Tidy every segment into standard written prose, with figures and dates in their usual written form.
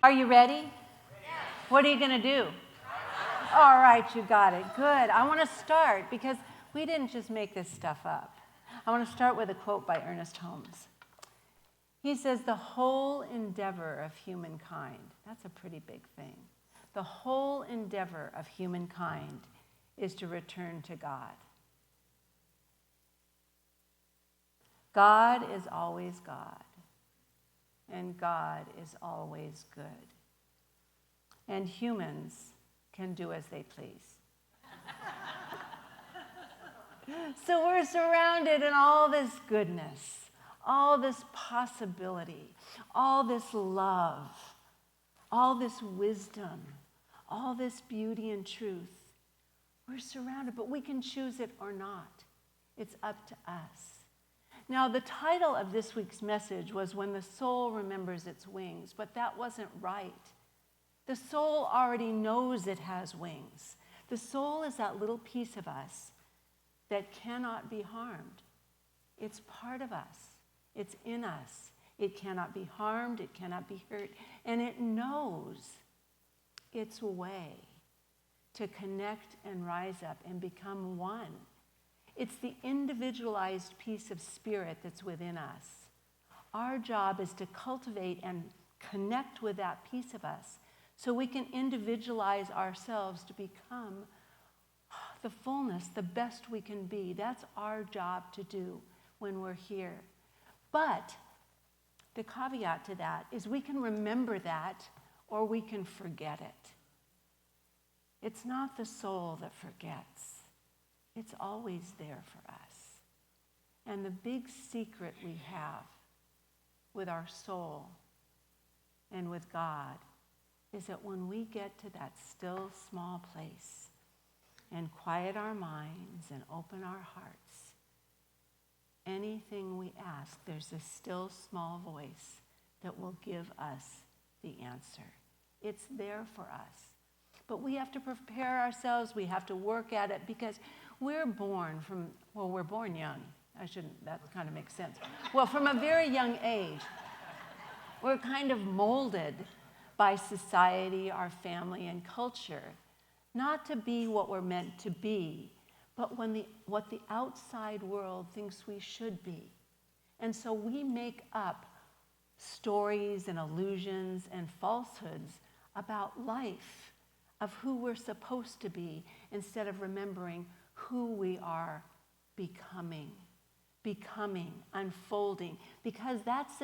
Are you ready? Yes. What are you going to do? All right, you got it. Good. I want to start because we didn't just make this stuff up. I want to start with a quote by Ernest Holmes. He says, the whole endeavor of humankind, that's a pretty big thing. The whole endeavor of humankind is to return to God. God is always God, and God is always good. And humans can do as they please. So we're surrounded in all this goodness, all this possibility, all this love, all this wisdom, all this beauty and truth. We're surrounded, but we can choose it or not. It's up to us. Now, the title of this week's message was When the Soul Remembers Its Wings, but that wasn't right. The soul already knows it has wings. The soul is that little piece of us that cannot be harmed. It's part of us. It's in us. It cannot be harmed. It cannot be hurt. And it knows its way to connect and rise up and become one. It's the individualized piece of spirit that's within us. Our job is to cultivate and connect with that piece of us so we can individualize ourselves to become the fullness, the best we can be. That's our job to do when we're here. But the caveat to that is we can remember that or we can forget it. It's not the soul that forgets. It's always there for us. And the big secret we have with our soul and with God is that when we get to that still small place and quiet our minds and open our hearts, anything we ask, there's a still small voice that will give us the answer. It's there for us. But we have to prepare ourselves. We have to work at it because we're born young. That kind of makes sense. Well, from a very young age, we're kind of molded by society, our family, and culture, not to be what we're meant to be, but what the outside world thinks we should be. And so we make up stories and illusions and falsehoods about life, of who we're supposed to be, instead of remembering who we are becoming, unfolding, because that's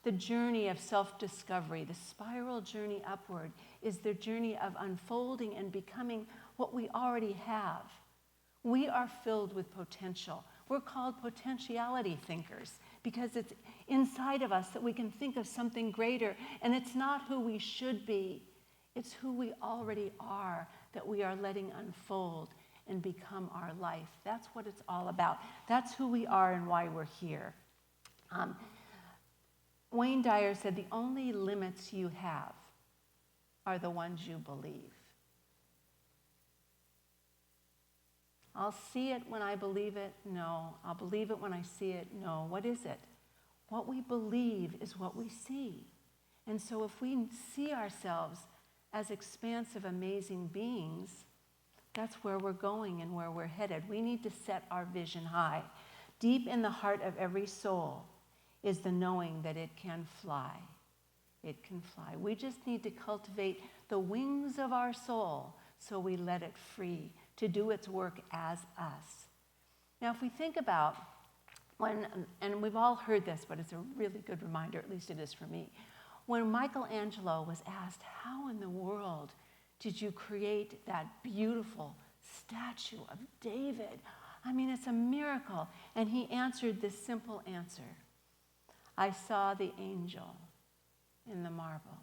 the journey of self-discovery. The spiral journey upward is the journey of unfolding and becoming what we already have. We are filled with potential. We're called potentiality thinkers because it's inside of us that we can think of something greater, and it's not who we should be. It's who we already are that we are letting unfold and become our life. That's what it's all about. That's who we are and why we're here. Wayne Dyer said, the only limits you have are the ones you believe. I'll see it when I believe it? No. I'll believe it when I see it? No. What is it? What we believe is what we see. And so if we see ourselves as expansive, amazing beings, that's where we're going and where we're headed. We need to set our vision high. Deep in the heart of every soul is the knowing that it can fly. It can fly. We just need to cultivate the wings of our soul so we let it free to do its work as us. Now, if we think about and we've all heard this, but it's a really good reminder, at least it is for me. When Michelangelo was asked, how in the world did you create that beautiful statue of David? I mean, it's a miracle. And he answered this simple answer. I saw the angel in the marble,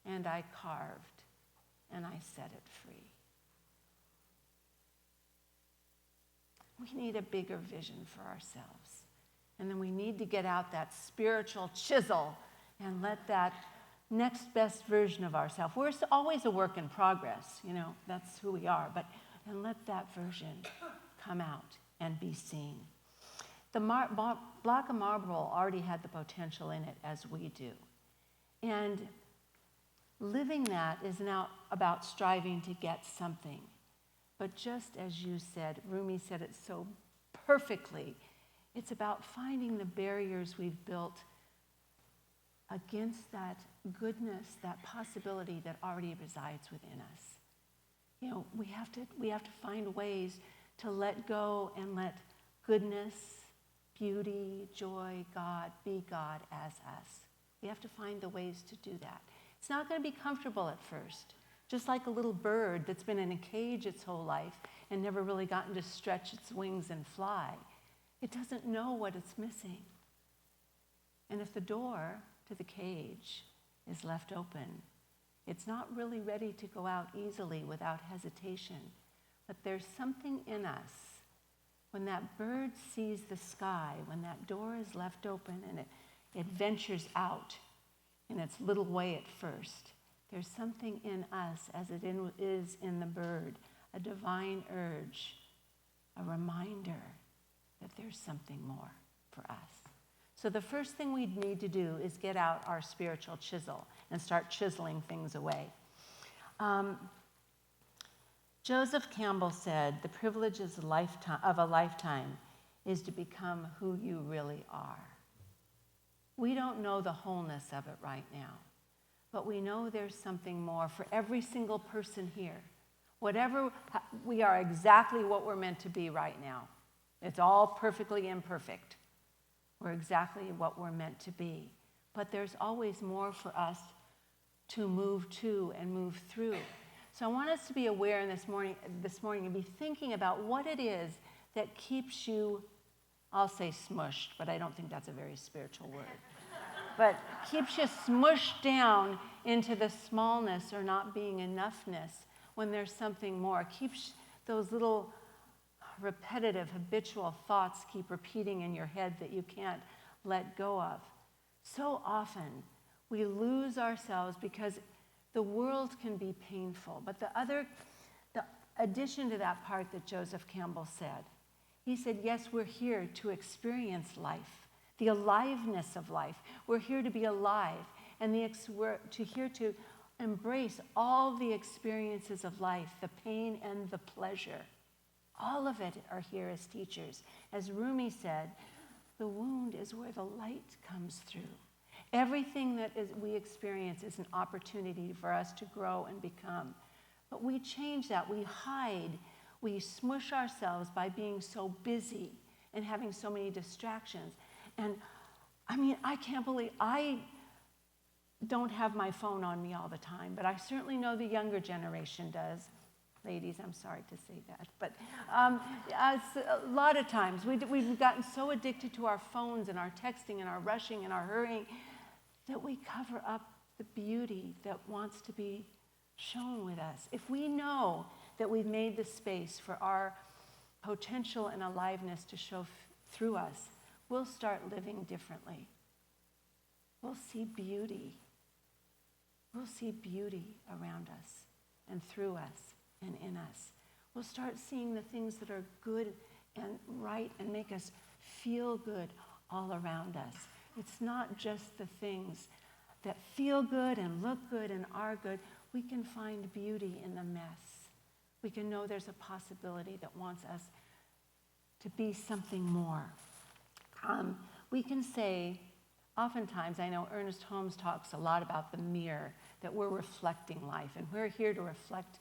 and I carved, and I set it free. We need a bigger vision for ourselves. And then we need to get out that spiritual chisel and let that next best version of ourselves. We're always a work in progress, that's who we are, and let that version come out and be seen. The block of marble already had the potential in it as we do. And living that is now about striving to get something. But just as you said, Rumi said it so perfectly, it's about finding the barriers we've built against that goodness, that possibility that already resides within us. You know, we have to find ways to let go and let goodness, beauty, joy, God, be God as us. We have to find the ways to do that. It's not going to be comfortable at first. Just like a little bird that's been in a cage its whole life and never really gotten to stretch its wings and fly. It doesn't know what it's missing. And if the door to the cage is left open, it's not really ready to go out easily without hesitation. But there's something in us. When that bird sees the sky, when that door is left open and it ventures out in its little way at first, there's something in us, as it is in the bird, a divine urge, a reminder that there's something more for us. So the first thing we need to do is get out our spiritual chisel and start chiseling things away. Joseph Campbell said, the privilege of a lifetime is to become who you really are. We don't know the wholeness of it right now, but we know there's something more for every single person here. Whatever, we are exactly what we're meant to be right now. It's all perfectly imperfect. We're exactly what we're meant to be. But there's always more for us to move to and move through. So I want us to be aware in this morning and be thinking about what it is that keeps you, I'll say smushed, but I don't think that's a very spiritual word, but keeps you smushed down into the smallness or not being enoughness when there's something more. Keeps those little repetitive, habitual thoughts keep repeating in your head that you can't let go of. So often we lose ourselves because the world can be painful. But the addition to that part that Joseph Campbell said, he said, yes, we're here to experience life, the aliveness of life. We're here to be alive, and we're here to embrace all the experiences of life, the pain and the pleasure. All of it are here as teachers. As Rumi said, the wound is where the light comes through. Everything that we experience is an opportunity for us to grow and become. But we change that. We hide. We smush ourselves by being so busy and having so many distractions. And I mean, I can't believe I don't have my phone on me all the time, but I certainly know the younger generation does. Ladies, I'm sorry to say that, but a lot of times we've gotten so addicted to our phones and our texting and our rushing and our hurrying that we cover up the beauty that wants to be shown with us. If we know that we've made the space for our potential and aliveness to show through us, we'll start living differently. We'll see beauty. We'll see beauty around us and through us and in us. We'll start seeing the things that are good and right and make us feel good all around us. It's not just the things that feel good and look good and are good. We can find beauty in the mess. We can know there's a possibility that wants us to be something more. We can say, oftentimes, I know Ernest Holmes talks a lot about the mirror, that we're reflecting life, and we're here to reflect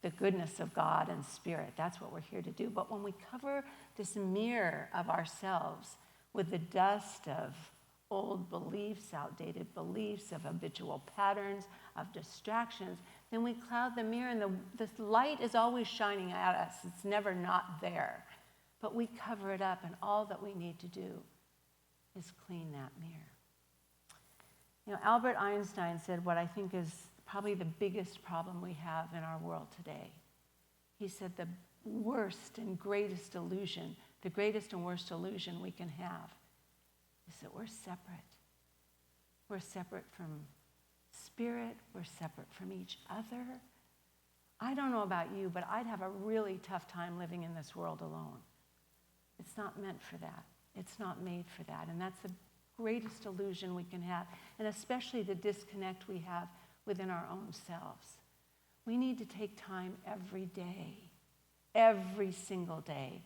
the goodness of God and Spirit. That's what we're here to do. But when we cover this mirror of ourselves with the dust of old beliefs, outdated beliefs, of habitual patterns, of distractions, then we cloud the mirror, and the light is always shining at us. It's never not there. But we cover it up, and all that we need to do is clean that mirror. You know, Albert Einstein said what I think is probably the biggest problem we have in our world today. He said the worst and greatest illusion, the greatest and worst illusion we can have is that we're separate. We're separate from Spirit. We're separate from each other. I don't know about you, but I'd have a really tough time living in this world alone. It's not meant for that. It's not made for that. And that's the greatest illusion we can have, and especially the disconnect we have within our own selves. We need to take time every day, every single day,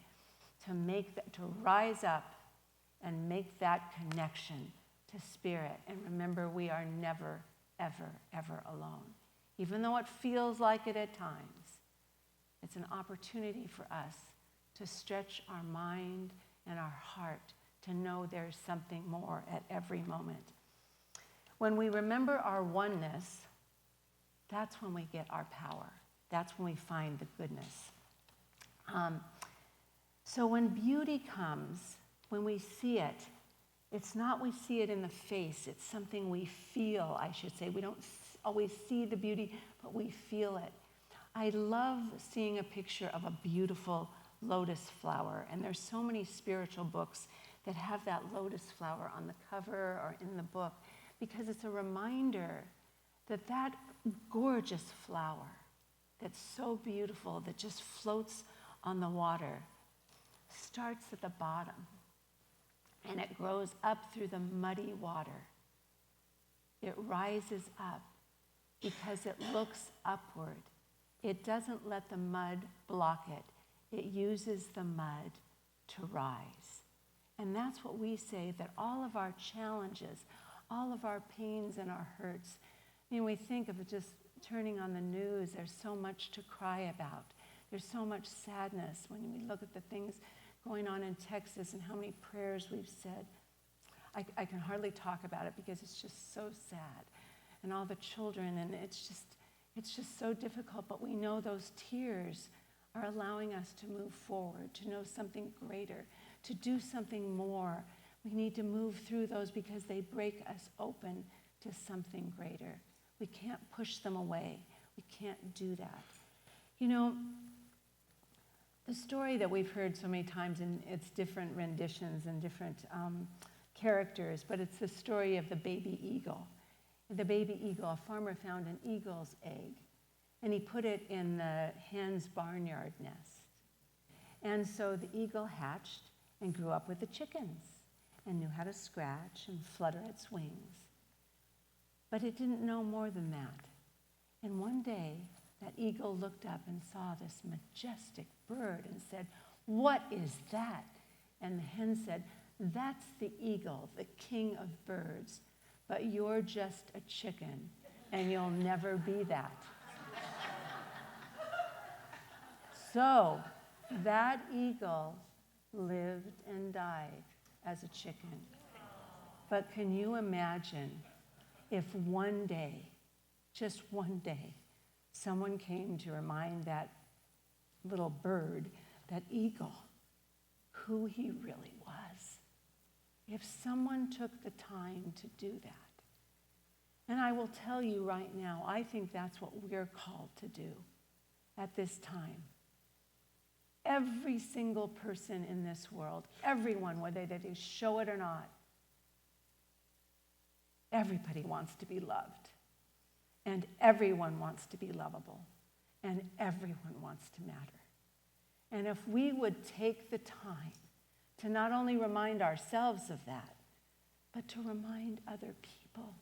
to rise up and make that connection to spirit. And remember, we are never, ever, ever alone. Even though it feels like it at times, it's an opportunity for us to stretch our mind and our heart to know there's something more at every moment. When we remember our oneness, that's when we get our power. That's when we find the goodness. So when beauty comes, when we see it, it's not we see it in the face. It's something we feel, I should say. We don't always see the beauty, but we feel it. I love seeing a picture of a beautiful lotus flower, and there's so many spiritual books that have that lotus flower on the cover or in the book, because it's a reminder that that gorgeous flower that's so beautiful, that just floats on the water, starts at the bottom, and it grows up through the muddy water. It rises up because it looks upward. It doesn't let the mud block it. It uses the mud to rise. And that's what we say, that all of our challenges, all of our pains and our hurts, we think of it just turning on the news, there's so much to cry about. There's so much sadness when we look at the things going on in Texas and how many prayers we've said. I can hardly talk about it because it's just so sad. And all the children, and it's just so difficult. But we know those tears are allowing us to move forward, to know something greater, to do something more. We need to move through those because they break us open to something greater. We can't push them away. We can't do that. The story that we've heard so many times in its different renditions and different characters, but it's the story of the baby eagle. The baby eagle, a farmer found an eagle's egg, and he put it in the hen's barnyard nest. And so the eagle hatched and grew up with the chickens and knew how to scratch and flutter its wings. But it didn't know more than that. And one day, that eagle looked up and saw this majestic bird and said, "What is that?" And the hen said, "That's the eagle, the king of birds, but you're just a chicken, and you'll never be that." So that eagle lived and died as a chicken. But can you imagine if one day, just one day, someone came to remind that little bird, that eagle, who he really was? If someone took the time to do that. And I will tell you right now, I think that's what we're called to do at this time. Every single person in this world, everyone, whether they show it or not, everybody wants to be loved. And everyone wants to be lovable. And everyone wants to matter. And if we would take the time to not only remind ourselves of that, but to remind other people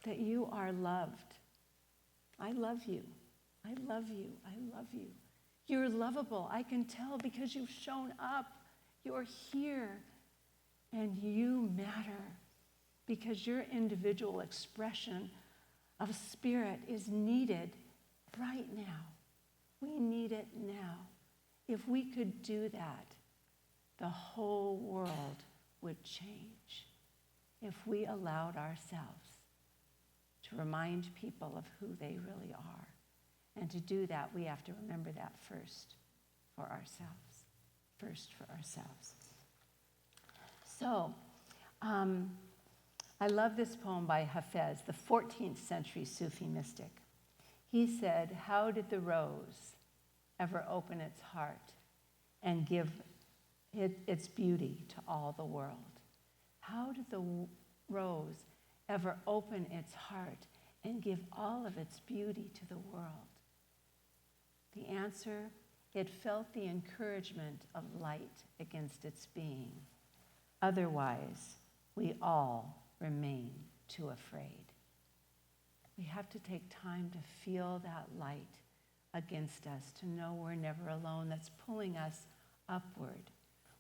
that you are loved. I love you. I love you. I love you. You're lovable. I can tell because you've shown up. You're here. And you matter because your individual expression of spirit is needed right now. We need it now. If we could do that, the whole world would change. If we allowed ourselves to remind people of who they really are. And to do that, we have to remember that first for ourselves. First for ourselves. So, I love this poem by Hafez, the 14th century Sufi mystic. He said, "How did the rose ever open its heart and give its beauty to all the world?" How did the rose ever open its heart and give all of its beauty to the world? The answer, it felt the encouragement of light against its being. Otherwise, we all remain too afraid. We have to take time to feel that light against us, to know we're never alone, that's pulling us upward.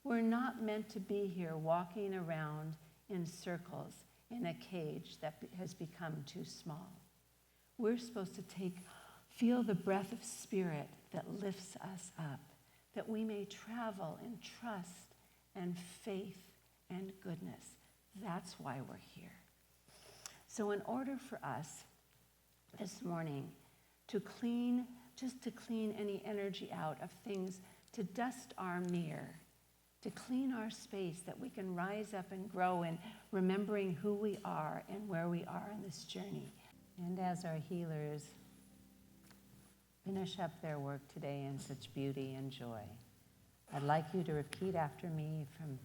We're not meant to be here walking around in circles in a cage that has become too small. We're supposed to feel the breath of spirit that lifts us up, that we may travel in trust and faith and goodness. That's why we're here. So in order for us this morning to clean any energy out of things, to dust our mirror, to clean our space, that we can rise up and grow in remembering who we are and where we are in this journey. And as our healers finish up their work today in such beauty and joy, I'd like you to repeat after me from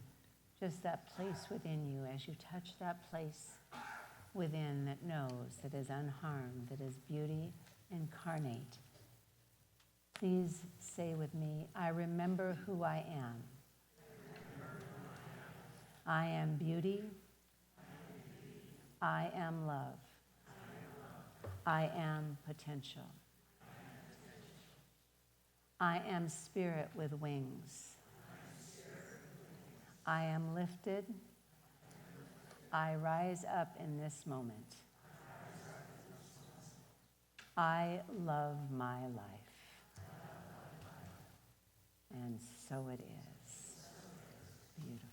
just that place within you, as you touch that place within that knows, that is unharmed, that is beauty incarnate. Please say with me, I remember who I am. I am beauty. I am love. I am potential. I am spirit with wings. I am lifted. I rise up in this moment. I love my life. And so it is. Beautiful.